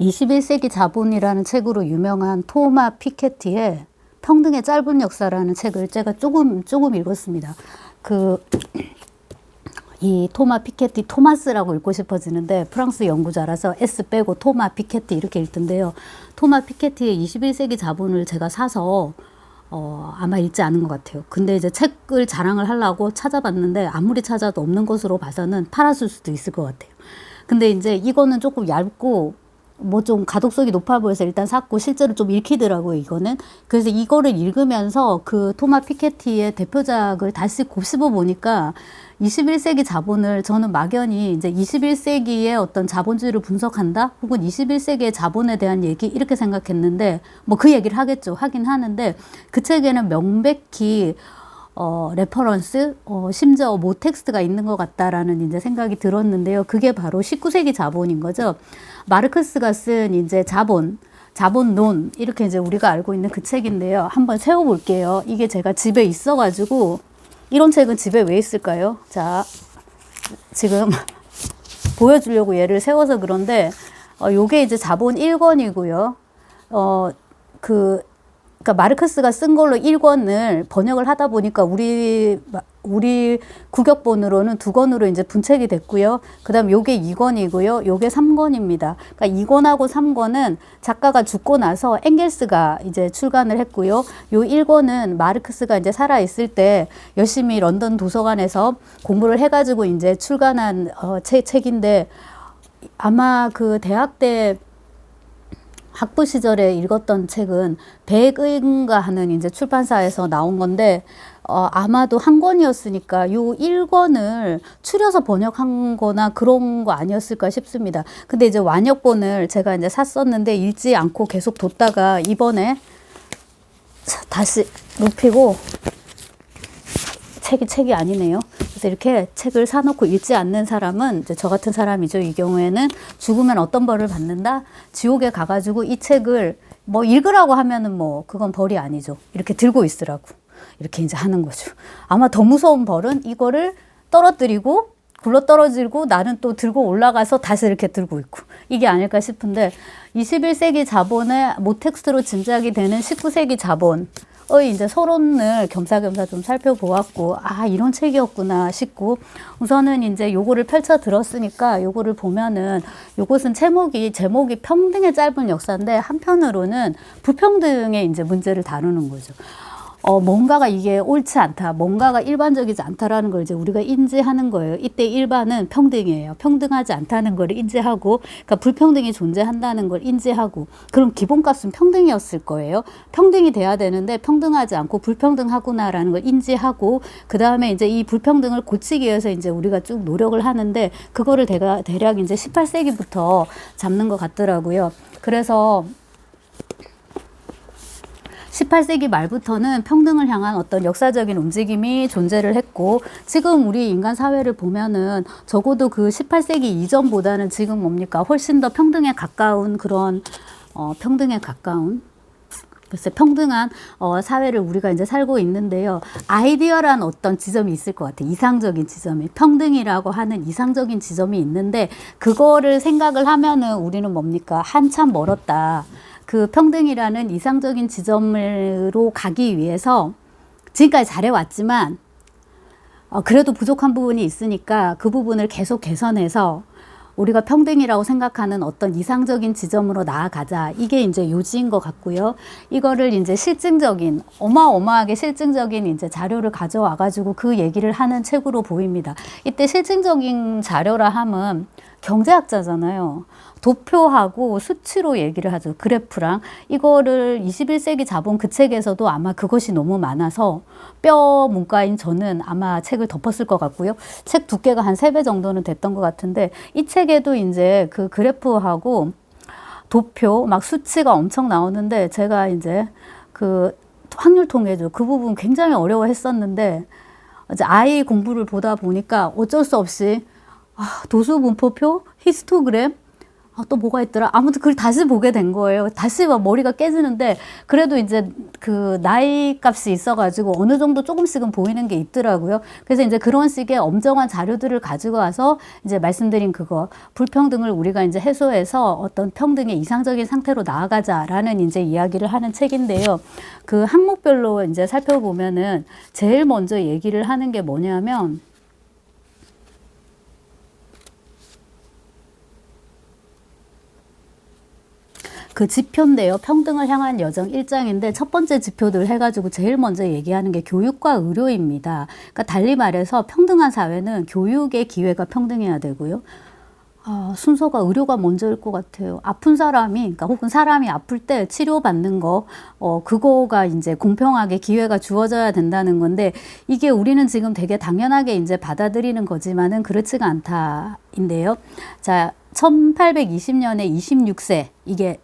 21세기 자본이라는 책으로 유명한 토마 피케티의 평등의 짧은 역사라는 책을 제가 조금 읽었습니다. 이 토마 피케티, 토마스라고 읽고 싶어지는데 프랑스 연구자라서 S 빼고 토마 피케티 이렇게 읽던데요. 토마 피케티의 21세기 자본을 제가 사서 아마 읽지 않은 것 같아요. 근데 이제 책을 자랑을 하려고 찾아봤는데 아무리 찾아도 없는 것으로 봐서는 팔았을 수도 있을 것 같아요. 근데 이제 이거는 조금 얇고 뭐 좀 가독성이 높아 보여서 일단 샀고 실제로 좀 읽히더라고요, 이거는. 그래서 이거를 읽으면서 그 토마 피케티의 대표작을 다시 곱씹어 보니까 21세기 자본을 저는 막연히 이제 21세기의 어떤 자본주의를 분석한다? 혹은 21세기의 자본에 대한 얘기 이렇게 생각했는데 뭐 그 얘기를 하겠죠. 하긴 하는데 그 책에는 명백히 레퍼런스, 심지어 모텍스트가 있는 것 같다라는 이제 생각이 들었는데요. 그게 바로 19세기 자본인 거죠. 마르크스가 쓴 이제 자본론, 이렇게 이제 우리가 알고 있는 그 책인데요. 한번 세워볼게요. 이게 제가 집에 있어가지고, 이런 책은 집에 왜 있을까요? 자, 지금 보여주려고 얘를 세워서 그런데, 요게 이제 자본 1권이고요. 그러니까 마르크스가 쓴 걸로 1권을 번역을 하다 보니까 우리 국역본으로는 2권으로 이제 분책이 됐고요. 그다음 요게 2권이고요. 요게 3권입니다. 그러니까 2권하고 3권은 작가가 죽고 나서 엥겔스가 이제 출간을 했고요. 요 1권은 마르크스가 이제 살아 있을 때 열심히 런던 도서관에서 공부를 해가지고 이제 출간한 책인데 아마 그 대학 때 학부 시절에 읽었던 책은 백의인가 하는 이제 출판사에서 나온 건데, 아마도 한 권이었으니까 요 1권을 추려서 번역한 거나 그런 거 아니었을까 싶습니다. 근데 이제 완역본을 제가 이제 샀었는데 읽지 않고 계속 뒀다가 이번에 다시 눕히고 책이 아니네요. 그래서 이렇게 책을 사놓고 읽지 않는 사람은 이제 저 같은 사람이죠. 이 경우에는 죽으면 어떤 벌을 받는다? 지옥에 가가지고 이 책을 뭐 읽으라고 하면은 뭐 그건 벌이 아니죠. 이렇게 들고 있으라고. 이렇게 이제 하는 거죠. 아마 더 무서운 벌은 이거를 떨어뜨리고 굴러 떨어지고 나는 또 들고 올라가서 다시 이렇게 들고 있고 이게 아닐까 싶은데 21세기 자본의 모텍스트로 짐작이 되는 19세기 자본 이제 서론을 겸사겸사 좀 살펴보았고, 아, 이런 책이었구나 싶고, 우선은 이제 요거를 펼쳐 들었으니까 요거를 보면은 요것은 제목이 평등의 짧은 역사인데 한편으로는 불평등의 이제 문제를 다루는 거죠. 뭔가가 이게 옳지 않다, 뭔가가 일반적이지 않다라는 걸 이제 우리가 인지하는 거예요. 이때 일반은 평등이에요. 평등하지 않다는 걸 인지하고, 그러니까 불평등이 존재한다는 걸 인지하고, 그럼 기본값은 평등이었을 거예요. 평등이 돼야 되는데 평등하지 않고 불평등하구나라는 걸 인지하고, 그 다음에 이제 이 불평등을 고치기 위해서 이제 우리가 쭉 노력을 하는데, 그거를 대략 이제 18세기부터 잡는 것 같더라고요. 그래서 18세기 말부터는 평등을 향한 어떤 역사적인 움직임이 존재를 했고 지금 우리 인간 사회를 보면은 적어도 그 18세기 이전보다는 지금 뭡니까? 훨씬 더 평등에 가까운 그런 글쎄 평등한 사회를 우리가 이제 살고 있는데요. 아이디어란 어떤 지점이 있을 것 같아요. 이상적인 지점이. 평등이라고 하는 이상적인 지점이 있는데 그거를 생각을 하면은 우리는 뭡니까? 한참 멀었다. 그 평등이라는 이상적인 지점으로 가기 위해서 지금까지 잘해왔지만 그래도 부족한 부분이 있으니까 그 부분을 계속 개선해서 우리가 평등이라고 생각하는 어떤 이상적인 지점으로 나아가자. 이게 이제 요지인 것 같고요. 이거를 이제 어마어마하게 실증적인 이제 자료를 가져와가지고 그 얘기를 하는 책으로 보입니다. 이때 실증적인 자료라 함은 경제학자잖아요. 도표하고 수치로 얘기를 하죠. 그래프랑. 이거를 21세기 자본 그 책에서도 아마 그것이 너무 많아서 뼈 문과인 저는 아마 책을 덮었을 것 같고요. 책 두께가 한 3배 정도는 됐던 것 같은데 이 책에도 이제 그 그래프하고 도표 막 수치가 엄청 나오는데 제가 이제 그 확률 통계죠. 그 부분 굉장히 어려워했었는데 이제 아이 공부를 보다 보니까 어쩔 수 없이 도수 분포표, 히스토그램 또 뭐가 있더라. 아무튼 그걸 다시 보게 된 거예요. 다시 막 머리가 깨지는데 그래도 이제 그 나이 값이 있어가지고 어느 정도 조금씩은 보이는 게 있더라고요. 그래서 이제 그런 식의 엄정한 자료들을 가지고 와서 이제 말씀드린 그거 불평등을 우리가 이제 해소해서 어떤 평등의 이상적인 상태로 나아가자라는 이제 이야기를 하는 책인데요. 그 항목별로 이제 살펴보면은 제일 먼저 얘기를 하는 게 뭐냐면 그 지표인데요. 평등을 향한 여정 1장인데 첫 번째 지표들 해가지고 제일 먼저 얘기하는 게 교육과 의료입니다. 그러니까 달리 말해서 평등한 사회는 교육의 기회가 평등해야 되고요. 순서가 의료가 먼저일 것 같아요. 아픈 사람이, 그러니까 혹은 사람이 아플 때 치료받는 거, 그거가 이제 공평하게 기회가 주어져야 된다는 건데, 이게 우리는 지금 되게 당연하게 이제 받아들이는 거지만은 그렇지가 않다인데요. 자, 1820년에 26세, 이게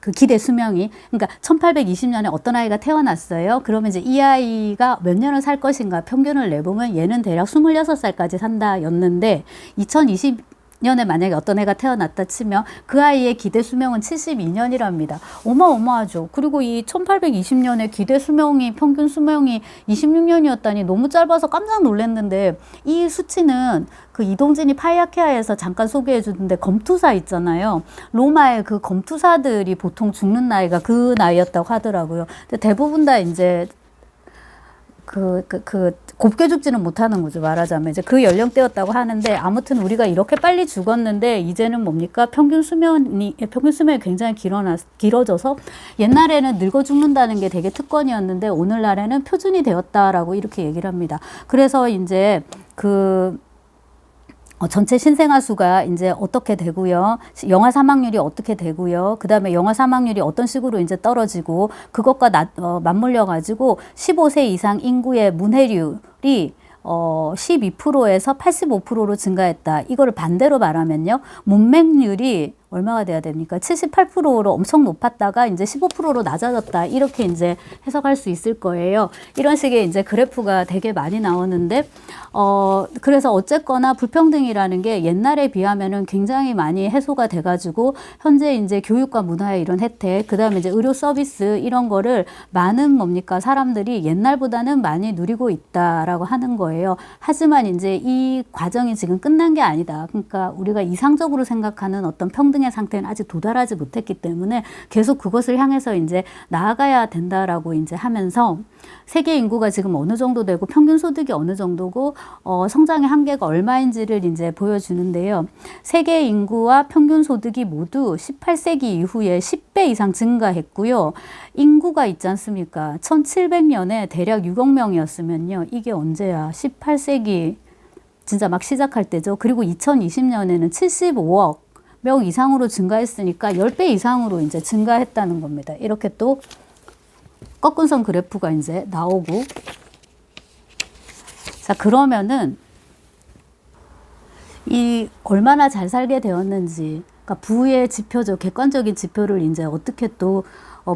그 기대 수명이, 그러니까 1820년에 어떤 아이가 태어났어요. 그러면 이제 이 아이가 몇 년을 살 것인가 평균을 내보면 얘는 대략 26살까지 산다 였는데 2020년에 만약에 어떤 애가 태어났다 치면 그 아이의 기대 수명은 72년이랍니다. 어마어마하죠. 그리고 이 1820년에 기대 수명이 평균 수명이 26년이었다니 너무 짧아서 깜짝 놀랐는데 이 수치는 그 이동진이 파이아케아에서 잠깐 소개해 주는데 검투사 있잖아요. 로마의 그 검투사들이 보통 죽는 나이가 그 나이였다고 하더라고요. 근데 대부분 다 이제 곱게 죽지는 못하는 거죠. 말하자면 이제 그 연령대였다고 하는데 아무튼 우리가 이렇게 빨리 죽었는데 이제는 뭡니까? 평균 수명이 굉장히 길어져서 옛날에는 늙어 죽는다는 게 되게 특권이었는데 오늘날에는 표준이 되었다라고 이렇게 얘기를 합니다. 그래서 이제 전체 신생아 수가 이제 어떻게 되고요. 영아 사망률이 어떻게 되고요. 그 다음에 영아 사망률이 어떤 식으로 이제 떨어지고 그것과 맞물려 가지고 15세 이상 인구의 문해률이 12%에서 85%로 증가했다. 이거를 반대로 말하면요. 문맹률이 얼마가 돼야 됩니까? 78%로 엄청 높았다가 이제 15%로 낮아졌다. 이렇게 이제 해석할 수 있을 거예요. 이런 식의 이제 그래프가 되게 많이 나오는데, 그래서 어쨌거나 불평등이라는 게 옛날에 비하면은 굉장히 많이 해소가 돼가지고, 현재 이제 교육과 문화의 이런 혜택, 그 다음에 이제 의료 서비스 이런 거를 많은 뭡니까? 사람들이 옛날보다는 많이 누리고 있다라고 하는 거예요. 하지만 이제 이 과정이 지금 끝난 게 아니다. 그러니까 우리가 이상적으로 생각하는 어떤 평등의 상태는 아직 도달하지 못했기 때문에 계속 그것을 향해서 이제 나아가야 된다라고 이제 하면서 세계 인구가 지금 어느 정도 되고 평균 소득이 어느 정도고 성장의 한계가 얼마인지를 이제 보여주는데요. 세계 인구와 평균 소득이 모두 18세기 이후에 10배 이상 증가했고요. 인구가 있지 않습니까? 1700년에 대략 6억 명이었으면요. 이게 언제야? 18세기 진짜 막 시작할 때죠. 그리고 2020년에는 75억 명 이상으로 증가했으니까 10배 이상으로 이제 증가했다는 겁니다. 이렇게 또 꺾은 선 그래프가 이제 나오고. 자, 그러면은 이 얼마나 잘 살게 되었는지, 그러니까 부의 지표죠. 객관적인 지표를 이제 어떻게 또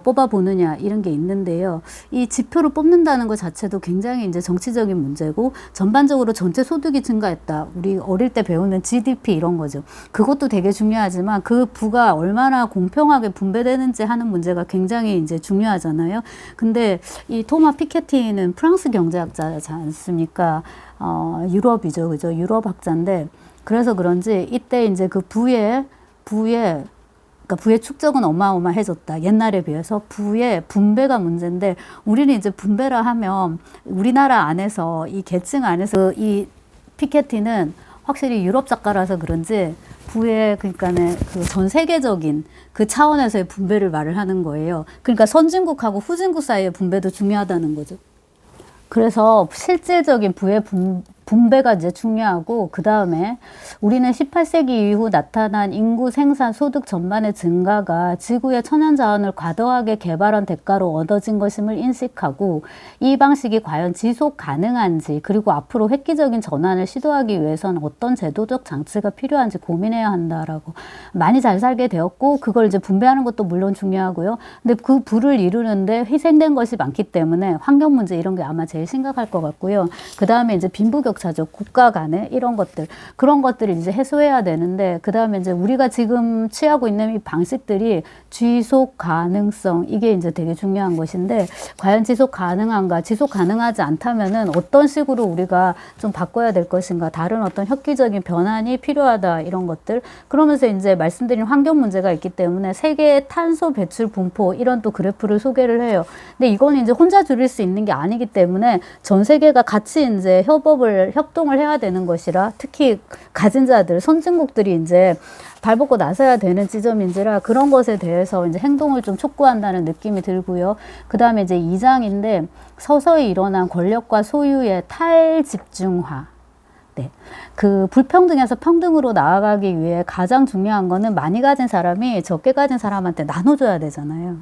뽑아보느냐 이런 게 있는데요. 이 지표를 뽑는다는 것 자체도 굉장히 이제 정치적인 문제고 전반적으로 전체 소득이 증가했다. 우리 어릴 때 배우는 GDP 이런 거죠. 그것도 되게 중요하지만 그 부가 얼마나 공평하게 분배되는지 하는 문제가 굉장히 이제 중요하잖아요. 근데 이 토마 피케티는 프랑스 경제학자지 않습니까? 유럽이죠. 그죠? 유럽 학자인데 그래서 그런지 이때 이제 그 부의 축적은 어마어마해졌다. 옛날에 비해서 부의 분배가 문제인데 우리는 이제 분배라 하면 우리나라 안에서 이 계층 안에서 이 피케티는 확실히 유럽 작가라서 그런지 부의 그러니까는 그 전 세계적인 그 차원에서의 분배를 말을 하는 거예요. 그러니까 선진국하고 후진국 사이의 분배도 중요하다는 거죠. 그래서 실질적인 부의 분배가 이제 중요하고 그 다음에 우리는 18세기 이후 나타난 인구 생산 소득 전반의 증가가 지구의 천연자원을 과도하게 개발한 대가로 얻어진 것임을 인식하고 이 방식이 과연 지속 가능한지 그리고 앞으로 획기적인 전환을 시도하기 위해서는 어떤 제도적 장치가 필요한지 고민해야 한다라고. 많이 잘 살게 되었고 그걸 이제 분배하는 것도 물론 중요하고요. 근데 그 부를 이루는데 희생된 것이 많기 때문에 환경 문제 이런 게 아마 제일 심각할 것 같고요. 그 다음에 이제 빈부격 격차죠. 국가 간의 이런 것들, 그런 것들을 이제 해소해야 되는데, 그 다음에 이제 우리가 지금 취하고 있는 이 방식들이 지속 가능성, 이게 이제 되게 중요한 것인데, 과연 지속 가능한가, 지속 가능하지 않다면은 어떤 식으로 우리가 좀 바꿔야 될 것인가, 다른 어떤 획기적인 변환이 필요하다, 이런 것들. 그러면서 이제 말씀드린 환경 문제가 있기 때문에 세계의 탄소 배출 분포, 이런 또 그래프를 소개를 해요. 근데 이거는 이제 혼자 줄일 수 있는 게 아니기 때문에 전 세계가 같이 이제 협동을 해야 되는 것이라, 특히 가진 자들, 선진국들이 이제 발벗고 나서야 되는 지점인지라, 그런 것에 대해서 이제 행동을 좀 촉구한다는 느낌이 들고요. 그 다음에 이제 2장인데, 서서히 일어난 권력과 소유의 탈집중화. 네. 그 불평등에서 평등으로 나아가기 위해 가장 중요한 거는 많이 가진 사람이 적게 가진 사람한테 나눠줘야 되잖아요.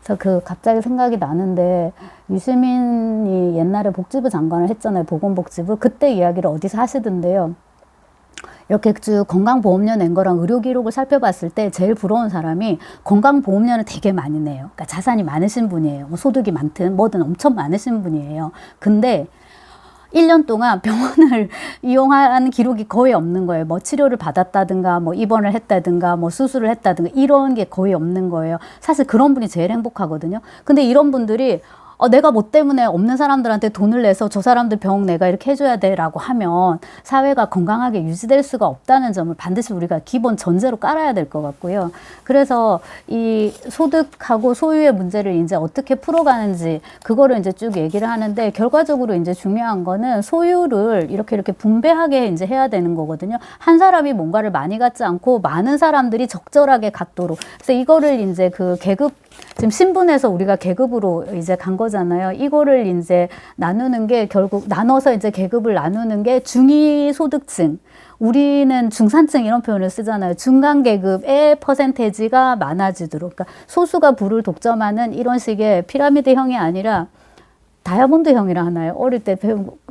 그래서 그 갑자기 생각이 나는데, 유시민이 옛날에 복지부 장관을 했잖아요. 보건복지부. 그때 이야기를 어디서 하시던데요. 이렇게 쭉 건강보험료 낸 거랑 의료 기록을 살펴봤을 때 제일 부러운 사람이 건강보험료는 되게 많이 내요. 그러니까 자산이 많으신 분이에요. 뭐 소득이 많든 뭐든 엄청 많으신 분이에요. 근데 1년 동안 병원을 이용한 기록이 거의 없는 거예요. 뭐 치료를 받았다든가, 뭐 입원을 했다든가, 뭐 수술을 했다든가, 이런 게 거의 없는 거예요. 사실 그런 분이 제일 행복하거든요. 근데 이런 분들이 내가 뭐 때문에 없는 사람들한테 돈을 내서 저 사람들 병 내가 이렇게 해줘야 돼라고 하면 사회가 건강하게 유지될 수가 없다는 점을 반드시 우리가 기본 전제로 깔아야 될 것 같고요. 그래서 이 소득하고 소유의 문제를 이제 어떻게 풀어가는지, 그거를 이제 쭉 얘기를 하는데, 결과적으로 이제 중요한 거는 소유를 이렇게 분배하게 이제 해야 되는 거거든요. 한 사람이 뭔가를 많이 갖지 않고 많은 사람들이 적절하게 갖도록. 그래서 이거를 이제 그 계급, 지금 신분에서 우리가 계급으로 이제 간 거잖아요. 이거를 이제 나누는 게, 결국 나눠서 이제 계급을 나누는 게 중위소득층, 우리는 중산층 이런 표현을 쓰잖아요. 중간 계급의 퍼센테이지가 많아지도록, 그러니까 소수가 부를 독점하는 이런 식의 피라미드형이 아니라 다이아몬드형이라 하나요? 어릴 때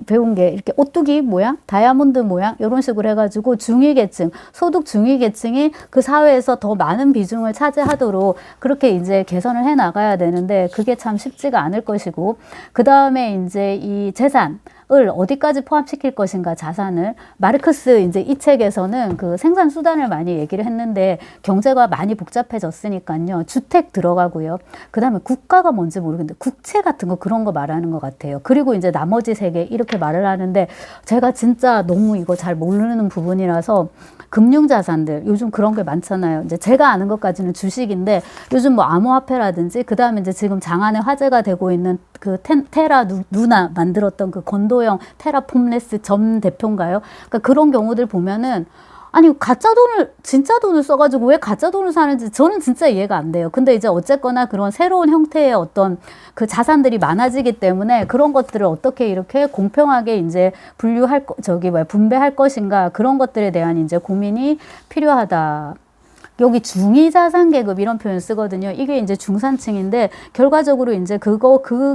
배운 게 이렇게 오뚜기 모양, 다이아몬드 모양, 이런 식으로 해가지고 중위계층, 소득 중위계층이 그 사회에서 더 많은 비중을 차지하도록 그렇게 이제 개선을 해 나가야 되는데, 그게 참 쉽지가 않을 것이고, 그 다음에 이제 이 재산을 어디까지 포함시킬 것인가, 자산을. 마르크스 이제 이 책에서는 그 생산 수단을 많이 얘기를 했는데, 경제가 많이 복잡해졌으니까요. 주택 들어가고요. 그 다음에 국가가 뭔지 모르겠는데 국채 같은 거, 그런 거 말하는 것 같아요. 그리고 이제 나머지 세 개, 이렇게 말을 하는데, 제가 진짜 너무 이거 잘 모르는 부분이라서, 금융자산들, 요즘 그런 게 많잖아요. 이제 제가 아는 것까지는 주식인데, 요즘 뭐 암호화폐라든지, 그 다음에 이제 지금 장안에 화제가 되고 있는 그 테라 누나 만들었던 그 건도형 테라폼레스 전 대표인가요? 그러니까 그런 경우들 보면은, 아니 가짜 돈을, 진짜 돈을 써가지고 왜 가짜 돈을 사는지 저는 진짜 이해가 안 돼요. 근데 이제 어쨌거나 그런 새로운 형태의 어떤 그 자산들이 많아지기 때문에, 그런 것들을 어떻게 이렇게 공평하게 이제 분배할 것인가, 그런 것들에 대한 이제 고민이 필요하다. 여기 중위자산 계급 이런 표현 쓰거든요. 이게 이제 중산층인데, 결과적으로 이제 그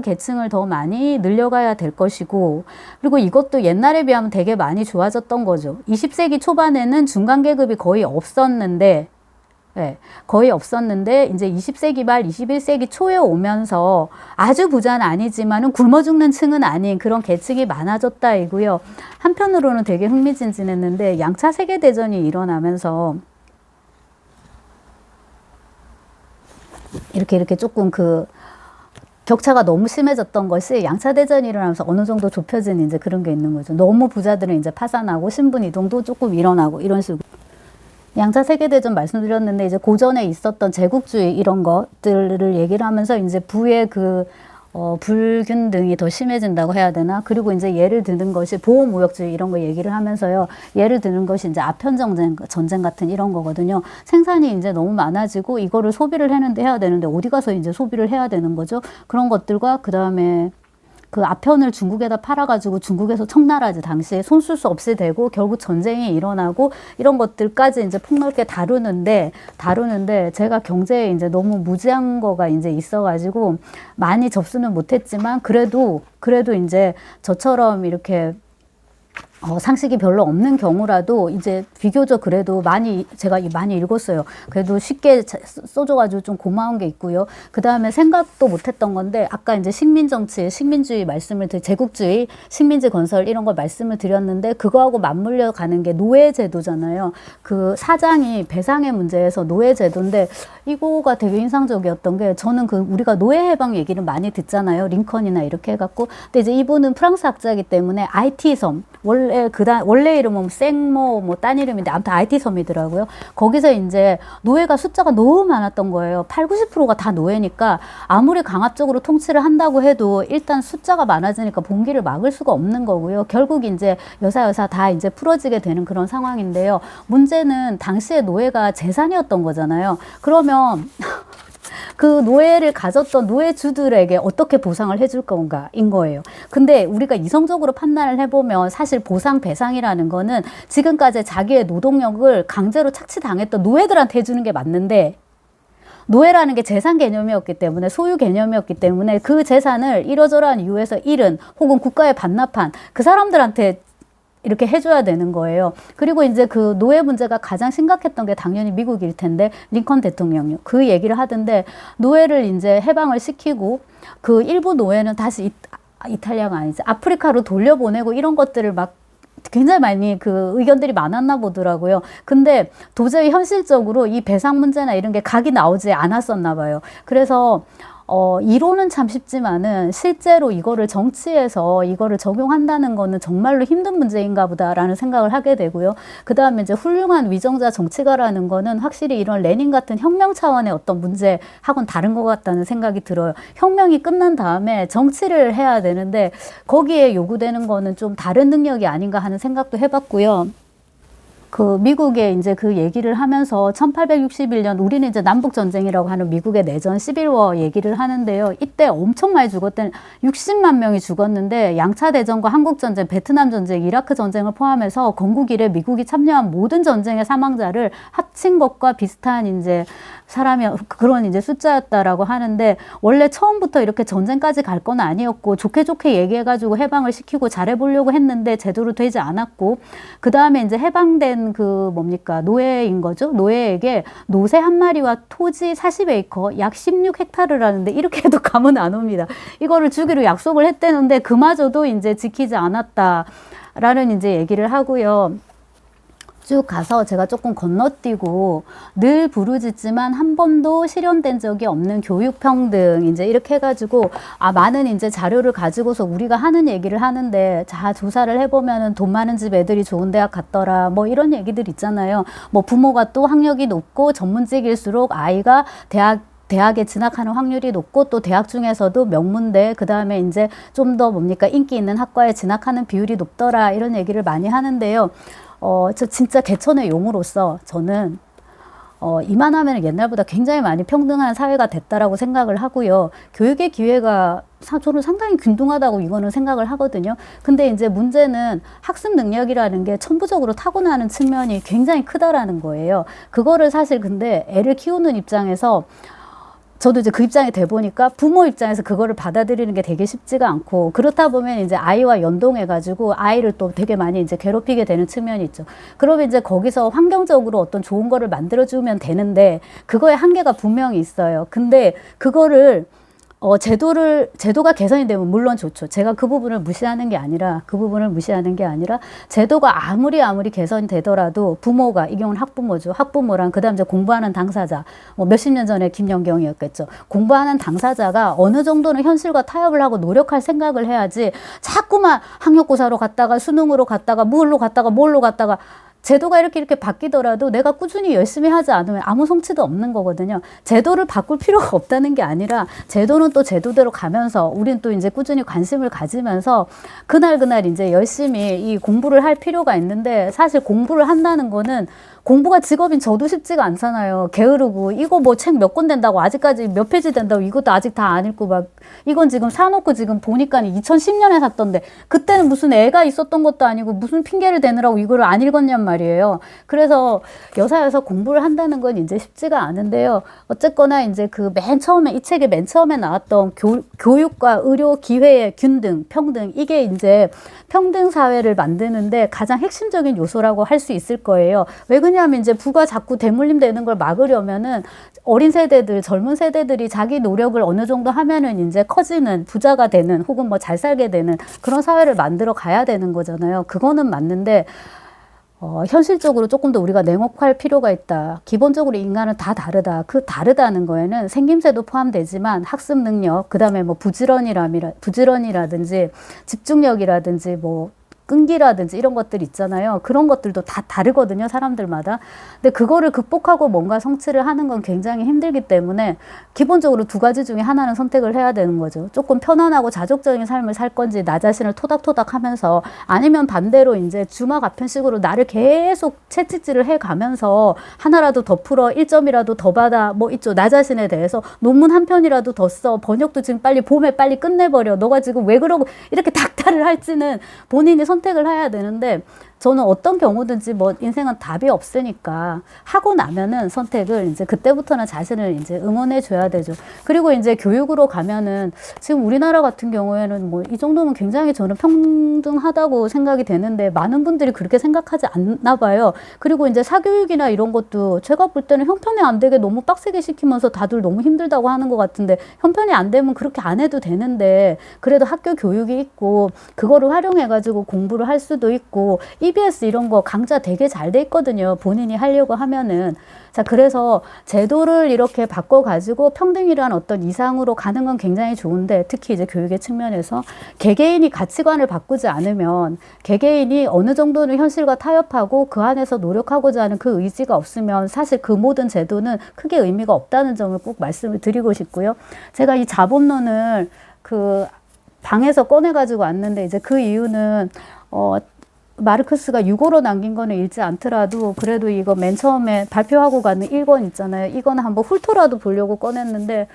계층을 더 많이 늘려가야 될 것이고, 그리고 이것도 옛날에 비하면 되게 많이 좋아졌던 거죠. 20세기 초반에는 중간 계급이 거의 없었는데, 네, 거의 없었는데 이제 20세기 말 21세기 초에 오면서 아주 부자는 아니지만은 굶어 죽는 층은 아닌 그런 계층이 많아졌다 이고요. 한편으로는 되게 흥미진진했는데, 양차 세계대전이 일어나면서 이렇게 조금 그 격차가 너무 심해졌던 것이, 양차 대전이 일어나면서 어느 정도 좁혀진 이제 그런 게 있는 거죠. 너무 부자들은 이제 파산하고 신분 이동도 조금 일어나고 이런 식으로. 양차 세계대전 말씀드렸는데, 이제 고전에 있었던 제국주의 이런 것들을 얘기를 하면서 이제 부의 그 불균등이 더 심해진다고 해야 되나? 그리고 이제 예를 드는 것이 보호무역주의 이런 거 얘기를 하면서요. 예를 드는 것이 이제 아편 전쟁 같은 이런 거거든요. 생산이 이제 너무 많아지고 이거를 소비를 해야 되는데 어디 가서 이제 소비를 해야 되는 거죠. 그런 것들과 그 다음에 그 아편을 중국에다 팔아가지고 중국에서 청나라지 당시에 손 쓸 수 없이 되고, 결국 전쟁이 일어나고, 이런 것들까지 이제 폭넓게 다루는데 제가 경제에 이제 너무 무지한 거가 이제 있어가지고 많이 접수는 못했지만, 그래도 이제 저처럼 이렇게 상식이 별로 없는 경우라도 이제 비교적 그래도 제가 많이 읽었어요. 그래도 쉽게 써줘가지고 좀 고마운 게 있고요. 그 다음에 생각도 못했던 건데 아까 이제 식민정치, 식민주의 제국주의, 식민지 건설 이런 걸 말씀을 드렸는데 그거하고 맞물려 가는 게 노예제도잖아요. 그 사장이 배상의 문제에서 노예제도인데 이거가 되게 인상적이었던 게 저는 우리가 노예해방 얘기를 많이 듣잖아요. 링컨이나 이렇게 해갖고. 근데 이제 이분은 프랑스 학자이기 때문에 IT섬, 원래 이름은 딴 이름인데 아무튼 IT 섬이더라고요. 거기서 이제 노예가 숫자가 너무 많았던 거예요. 80~90%가 다 노예니까 아무리 강압적으로 통치를 한다고 해도 일단 숫자가 많아지니까 봉기를 막을 수가 없는 거고요. 결국 이제 여사 다 이제 풀어지게 되는 그런 상황인데요. 문제는 당시에 노예가 재산이었던 거잖아요. 그러면 그 노예를 가졌던 노예주들에게 어떻게 보상을 해줄 건가인 거예요. 근데 우리가 이성적으로 판단을 해보면 사실 보상 배상이라는 거는 지금까지 자기의 노동력을 강제로 착취당했던 노예들한테 해주는 게 맞는데 노예라는 게 재산 개념이었기 때문에 소유 개념이었기 때문에 그 재산을 이러저러한 이유에서 잃은 혹은 국가에 반납한 그 사람들한테 이렇게 해줘야 되는 거예요. 그리고 이제 그 노예 문제가 가장 심각했던 게 당연히 미국일 텐데 링컨 대통령요. 그 얘기를 하던데 노예를 이제 해방을 시키고 그 일부 노예는 다시 이탈리아가 아니지 아프리카로 돌려보내고 이런 것들을 막 굉장히 많이 그 의견들이 많았나 보더라고요. 근데 도저히 현실적으로 이 배상 문제나 이런 게 각이 나오지 않았었나 봐요. 그래서 이론은 참 쉽지만은 실제로 이거를 정치에서 이거를 적용한다는 거는 정말로 힘든 문제인가 보다라는 생각을 하게 되고요. 그 다음에 이제 훌륭한 위정자 정치가라는 거는 확실히 이런 레닌 같은 혁명 차원의 어떤 문제하고는 다른 것 같다는 생각이 들어요. 혁명이 끝난 다음에 정치를 해야 되는데 거기에 요구되는 거는 좀 다른 능력이 아닌가 하는 생각도 해봤고요. 그 미국에 이제 그 얘기를 하면서 1861년 우리는 이제 남북전쟁이라고 하는 미국의 내전 11워 얘기를 하는데요. 이때 엄청 많이 죽었던 60만 명이 죽었는데 양차 대전과 한국전쟁, 베트남 전쟁, 이라크 전쟁을 포함해서 건국 이래 미국이 참여한 모든 전쟁의 사망자를 합친 것과 비슷한 이제 사람이 그런 이제 숫자였다라고 하는데 원래 처음부터 이렇게 전쟁까지 갈 건 아니었고 좋게 얘기해가지고 해방을 시키고 잘해보려고 했는데 제대로 되지 않았고 그 다음에 이제 해방된 노예인 거죠. 노예에게 노새 한 마리와 토지 40에이커 약 16헥타르라는데 이렇게 해도 감은 안 옵니다. 이거를 주기로 약속을 했대는데 그마저도 이제 지키지 않았다라는 이제 얘기를 하고요. 쭉 가서 제가 조금 건너뛰고 늘 부르짖지만 한 번도 실현된 적이 없는 교육평등 이제 이렇게 해가지고 많은 이제 자료를 가지고서 우리가 하는 얘기를 하는데 자 조사를 해보면은 돈 많은 집 애들이 좋은 대학 갔더라 뭐 이런 얘기들 있잖아요. 뭐 부모가 또 학력이 높고 전문직일수록 아이가 대학에 진학하는 확률이 높고 또 대학 중에서도 명문대 그 다음에 이제 좀 더 인기 있는 학과에 진학하는 비율이 높더라 이런 얘기를 많이 하는데요. 저 진짜 개천의 용으로서 저는 이만하면 옛날보다 굉장히 많이 평등한 사회가 됐다라고 생각을 하고요. 교육의 기회가 저는 상당히 균등하다고 이거는 생각을 하거든요. 근데 이제 문제는 학습 능력이라는 게 천부적으로 타고나는 측면이 굉장히 크다라는 거예요. 그거를 사실 근데 애를 키우는 입장에서 저도 이제 그 입장이 돼 보니까 부모 입장에서 그거를 받아들이는 게 되게 쉽지가 않고 그렇다 보면 이제 아이와 연동해가지고 아이를 또 되게 많이 이제 괴롭히게 되는 측면이 있죠. 그러면 이제 거기서 환경적으로 어떤 좋은 거를 만들어주면 되는데 그거에 한계가 분명히 있어요. 근데 그거를 제도가 개선이 되면 물론 좋죠. 제가 그 부분을 무시하는 게 아니라 제도가 아무리 개선이 되더라도 부모가 이 경우는 학부모죠. 학부모랑 그다음 이제 공부하는 당사자 몇십 년 전에 김연경이었겠죠. 공부하는 당사자가 어느 정도는 현실과 타협을 하고 노력할 생각을 해야지 자꾸만 학력고사로 갔다가 수능으로 갔다가 뭘로 갔다가 제도가 이렇게 바뀌더라도 내가 꾸준히 열심히 하지 않으면 아무 성취도 없는 거거든요. 제도를 바꿀 필요가 없다는 게 아니라 제도는 또 제도대로 가면서 우리는 또 이제 꾸준히 관심을 가지면서 그날 이제 열심히 이 공부를 할 필요가 있는데 사실 공부를 한다는 거는 공부가 직업인 저도 쉽지가 않잖아요. 게으르고 이거 뭐 책 몇 권 된다고 아직까지 몇 페이지 된다고 이것도 아직 다 안 읽고 막 이건 지금 사놓고 지금 보니까 2010년에 샀던데 그때는 무슨 애가 있었던 것도 아니고 무슨 핑계를 대느라고 이거를 안 읽었냔 말이에요. 그래서 여사여서 공부를 한다는 건 이제 쉽지가 않은데요. 어쨌거나 이제 그 맨 처음에 이 책의 맨 처음에 나왔던 교육과 의료 기회의 균등, 평등 이게 이제 평등 사회를 만드는데 가장 핵심적인 요소라고 할 수 있을 거예요. 왜 그러냐면 이제 부가 자꾸 대물림 되는 걸 막으려면은 어린 세대들, 젊은 세대들이 자기 노력을 어느 정도 하면은 이제 커지는 부자가 되는 혹은 뭐 잘 살게 되는 그런 사회를 만들어 가야 되는 거잖아요. 그거는 맞는데 현실적으로 조금 더 우리가 냉혹할 필요가 있다. 기본적으로 인간은 다 다르다. 그 다르다는 거에는 생김새도 포함되지만 학습 능력, 그 다음에 뭐 부지런이라든지 집중력이라든지 뭐 끈기라든지 이런 것들 있잖아요. 그런 것들도 다 다르거든요, 사람들마다. 근데 그거를 극복하고 뭔가 성취를 하는 건 굉장히 힘들기 때문에 기본적으로 두 가지 중에 하나는 선택을 해야 되는 거죠. 조금 편안하고 자족적인 삶을 살 건지 나 자신을 토닥토닥 하면서 아니면 반대로 이제 주마가편식으로 나를 계속 채찍질을 해 가면서 하나라도 더 풀어, 1점이라도 더 받아, 뭐 있죠. 나 자신에 대해서 논문 한 편이라도 더 써. 번역도 지금 빨리 봄에 빨리 끝내버려. 너가 지금 왜 그러고 이렇게 닥달을 할지는 본인이 선택을 해야 되는데 저는 어떤 경우든지 뭐 인생은 답이 없으니까 하고 나면은 선택을 이제 그때부터는 자신을 이제 응원해 줘야 되죠. 그리고 이제 교육으로 가면은 지금 우리나라 같은 경우에는 뭐 이 정도면 굉장히 저는 평등하다고 생각이 되는데 많은 분들이 그렇게 생각하지 않나 봐요. 그리고 이제 사교육이나 이런 것도 제가 볼 때는 형편이 안 되게 너무 빡세게 시키면서 다들 너무 힘들다고 하는 것 같은데 형편이 안 되면 그렇게 안 해도 되는데 그래도 학교 교육이 있고 그거를 활용해 가지고 공부를 할 수도 있고 EBS 이런 거 강좌 되게 잘 돼 있거든요. 본인이 하려고 하면은. 자, 그래서 제도를 이렇게 바꿔가지고 평등이라는 어떤 이상으로 가는 건 굉장히 좋은데 특히 이제 교육의 측면에서 개개인이 가치관을 바꾸지 않으면 개개인이 어느 정도는 현실과 타협하고 그 안에서 노력하고자 하는 그 의지가 없으면 사실 그 모든 제도는 크게 의미가 없다는 점을 꼭 말씀을 드리고 싶고요. 제가 이 자본론을 그 방에서 꺼내가지고 왔는데 이제 그 이유는 마르크스가 유고로 남긴 거는 읽지 않더라도 그래도 이거 맨 처음에 발표하고 가는 1권 있잖아요. 이거는 한번 훑어라도 보려고 꺼냈는데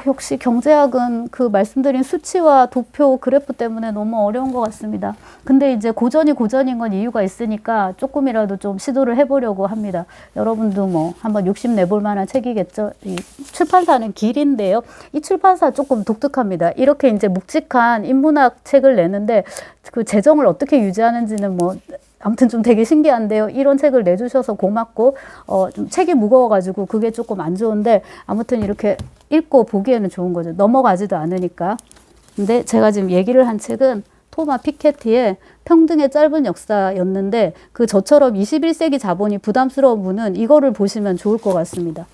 역시 경제학은 그 말씀드린 수치와 도표, 그래프 때문에 너무 어려운 것 같습니다. 근데 이제 고전이 고전인 건 이유가 있으니까 조금이라도 좀 시도를 해보려고 합니다. 여러분도 뭐 한번 욕심 내볼 만한 책이겠죠. 이 출판사는 길인데요. 이 출판사 조금 독특합니다. 이렇게 이제 묵직한 인문학 책을 내는데 그 재정을 어떻게 유지하는지는 뭐 아무튼 좀 되게 신기한데요. 이런 책을 내주셔서 고맙고 좀 책이 무거워가지고 그게 조금 안 좋은데 아무튼 이렇게 읽고 보기에는 좋은 거죠. 넘어가지도 않으니까. 근데 제가 지금 얘기를 한 책은 토마 피케티의 평등의 짧은 역사였는데 그 저처럼 21세기 자본이 부담스러운 분은 이거를 보시면 좋을 것 같습니다.